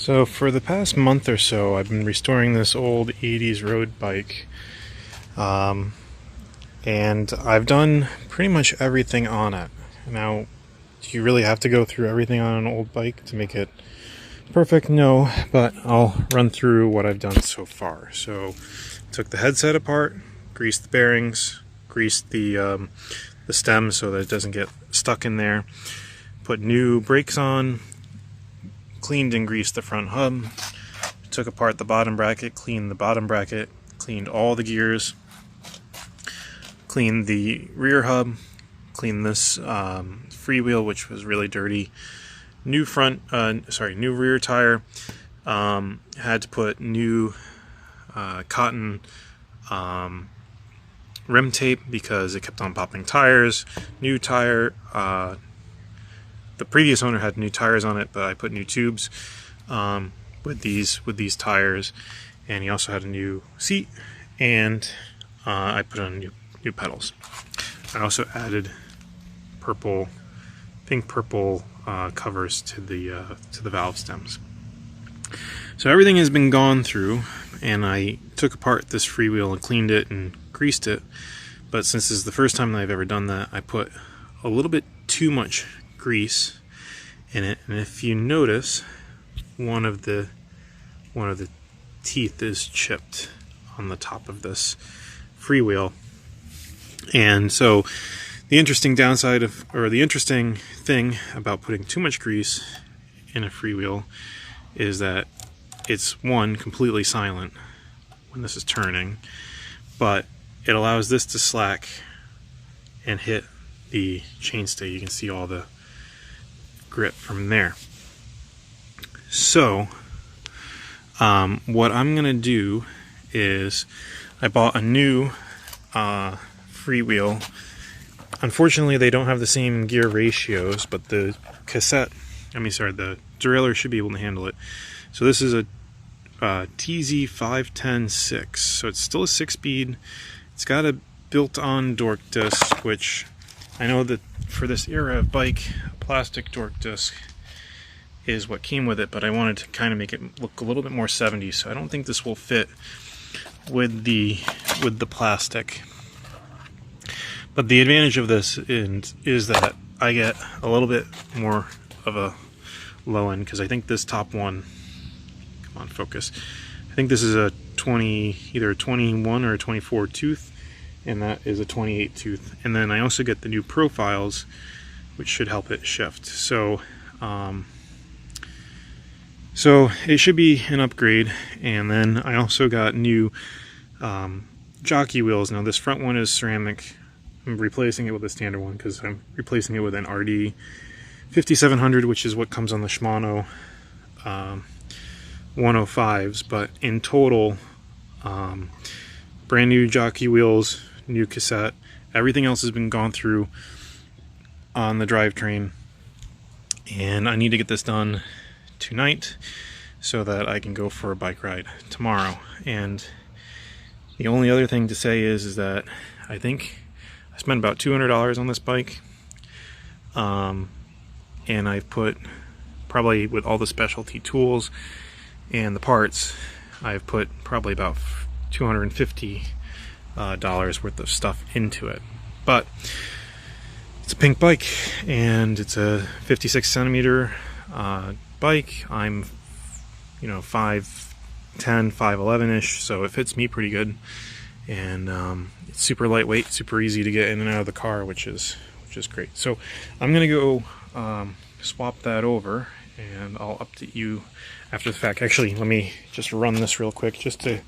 So for the past month or so, I've been restoring this old 80s road bike. Um, and I've done pretty much everything on it. Now, do you really have to go through everything on an old bike to make it perfect? No, but I'll run through what I've done so far. So, took the headset apart, greased the bearings, greased the stem so that it doesn't get stuck in there, put new brakes on, cleaned and greased the front hub, took apart the bottom bracket, cleaned the bottom bracket, cleaned all the gears, cleaned the rear hub, cleaned this freewheel, which was really dirty. New rear tire. Had to put new cotton rim tape because it kept on popping tires. New tire. The previous owner had new tires on it, but I put new tubes with these tires, and he also had a new seat, and I put on new pedals. I also added pink purple covers to the valve stems. So everything has been gone through, and I took apart this freewheel and cleaned it and greased it. But since this is the first time that I've ever done that, I put a little bit too much grease in it, and if you notice, one of the teeth is chipped on the top of this freewheel. And so the interesting thing about putting too much grease in a freewheel is that it's, one, completely silent when this is turning, but it allows this to slack and hit the chainstay. You can see all the grip from there. So what I'm gonna do is I bought a new freewheel. Unfortunately, they don't have the same gear ratios, but the derailleur should be able to handle it. So this is a TZ5106, so it's still a 6-speed. It's got a built-on dork disc, which I know that for this era of bike, a plastic dork disc is what came with it, but I wanted to kind of make it look a little bit more 70s, so I don't think this will fit with the plastic. But the advantage of this is that I get a little bit more of a low end, because I think this top one, come on, focus. I think this is either a 21 or a 24 tooth, and that is a 28 tooth. And then I also get the new profiles, which should help it shift. So it should be an upgrade. And then I also got new jockey wheels. Now this front one is ceramic. I'm replacing it with a standard one because I'm replacing it with an RD 5700, which is what comes on the Shimano 105s. But in total, brand new jockey wheels, new cassette, everything else has been gone through on the drivetrain, and I need to get this done tonight so that I can go for a bike ride tomorrow. And the only other thing to say is that I think I spent about $200 on this bike, and I've put, probably with all the specialty tools and the parts, I've put probably about $250 worth of stuff into it. But it's a pink bike, and it's a 56 centimeter bike. I'm 5'10", 5'11"-ish, so it fits me pretty good, and it's super lightweight, super easy to get in and out of the car, which is great. So I'm gonna go swap that over, and I'll update you after the fact. Actually, let me just run this real quick just to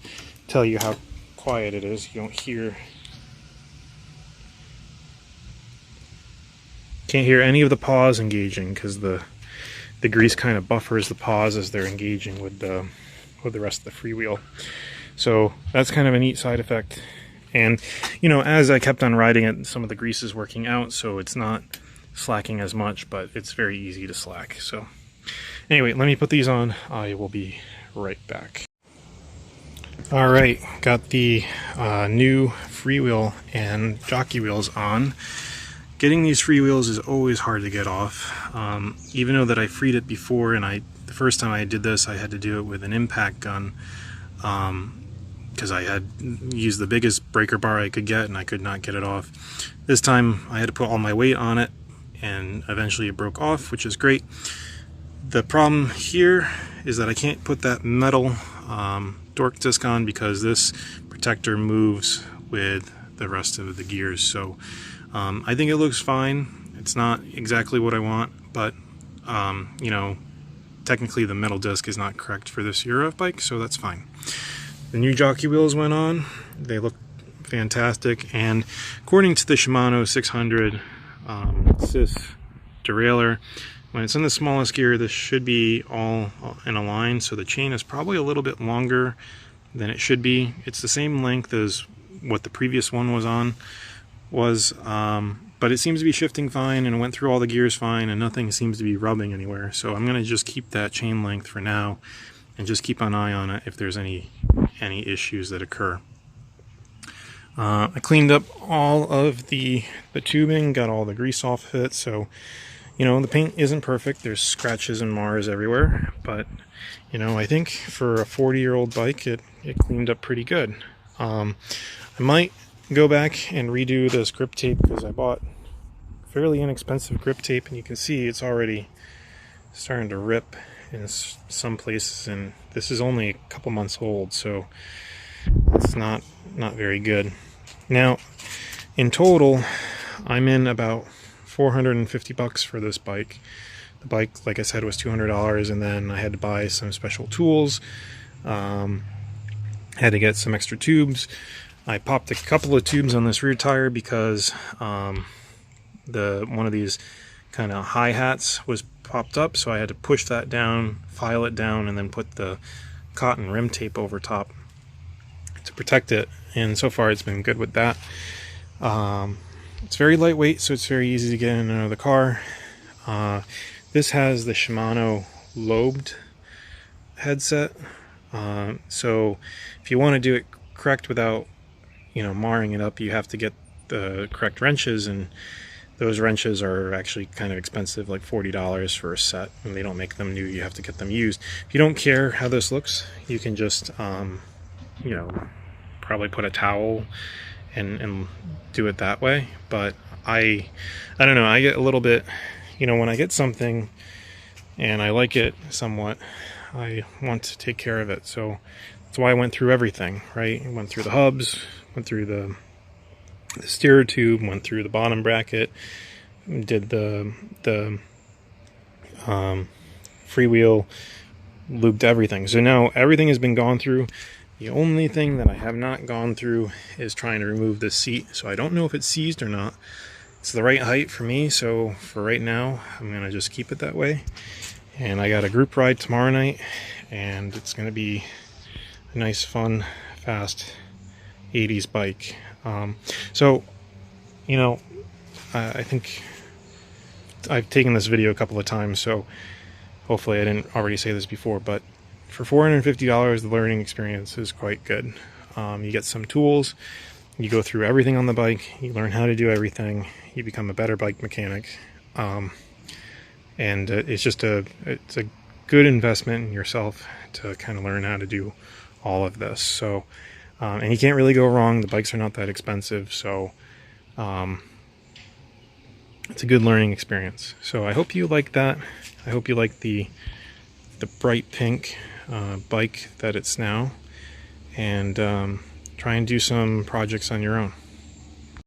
tell you how quiet it is. You can't hear any of the paws engaging, because the grease kind of buffers the paws as they're engaging with the rest of the freewheel. So that's kind of a neat side effect. And as I kept on riding it, some of the grease is working out, so it's not slacking as much, but it's very easy to slack. So anyway, let me put these on. I will be right back. Alright, got the new freewheel and jockey wheels on. Getting these freewheels is always hard to get off. Even though that I freed it before and the The first time I did this, I had to do it with an impact gun, because I had used the biggest breaker bar I could get and I could not get it off. This time I had to put all my weight on it, and eventually it broke off, which is great. The problem here is that I can't put that metal torque disc on because this protector moves with the rest of the gears. So I think it looks fine. It's not exactly what I want, but you know, technically the metal disc is not correct for this Euro bike, so that's fine. The new jockey wheels went on. They look fantastic, and according to the Shimano 600 Cis derailleur, when it's in the smallest gear, this should be all in a line, so the chain is probably a little bit longer than it should be. It's the same length as what the previous one was, but it seems to be shifting fine, and it went through all the gears fine, and nothing seems to be rubbing anywhere. So I'm going to just keep that chain length for now, and just keep an eye on it if there's any issues that occur. I cleaned up all of the tubing, got all the grease off of it, so you know, the paint isn't perfect. There's scratches and mars everywhere, but you know, I think for a 40-year-old bike, it cleaned up pretty good. I might go back and redo this grip tape because I bought fairly inexpensive grip tape, and you can see it's already starting to rip in some places, and this is only a couple months old, so it's not very good. Now, in total, I'm in about $450 for this bike. The bike, like I said, was $200, and then I had to buy some special tools. Had to get some extra tubes. I popped a couple of tubes on this rear tire because one of these kind of hi-hats was popped up, so I had to push that down, file it down, and then put the cotton rim tape over top to protect it, and so far it's been good with that. It's very lightweight, so it's very easy to get in and out of the car. This has the Shimano lobed headset, so if you want to do it correct without, you know, marring it up, you have to get the correct wrenches, and those wrenches are actually kind of expensive, like $40 for a set, and they don't make them new. You have to get them used. If you don't care how this looks, you can just you know, probably put a towel and do it that way. But I don't know, I get a little bit, you know, when I get something and I like it somewhat, I want to take care of it. So that's why I went through everything, right? I went through the hubs, went through the steerer tube, went through the bottom bracket, did the freewheel, lubed everything. So now everything has been gone through. The only thing that I have not gone through is trying to remove this seat. So I don't know if it's seized or not. It's the right height for me, so for right now, I'm gonna just keep it that way. And I got a group ride tomorrow night, and it's gonna be a nice, fun, fast 80s bike. So, you know, I think I've taken this video a couple of times, so hopefully I didn't already say this before, but for $450, the learning experience is quite good. You get some tools, you go through everything on the bike, you learn how to do everything, you become a better bike mechanic, and it's a good investment in yourself to kind of learn how to do all of this. So, and you can't really go wrong. The bikes are not that expensive, so it's a good learning experience. So I hope you like that. I hope you like the bright pink bike that it's now, and try and do some projects on your own.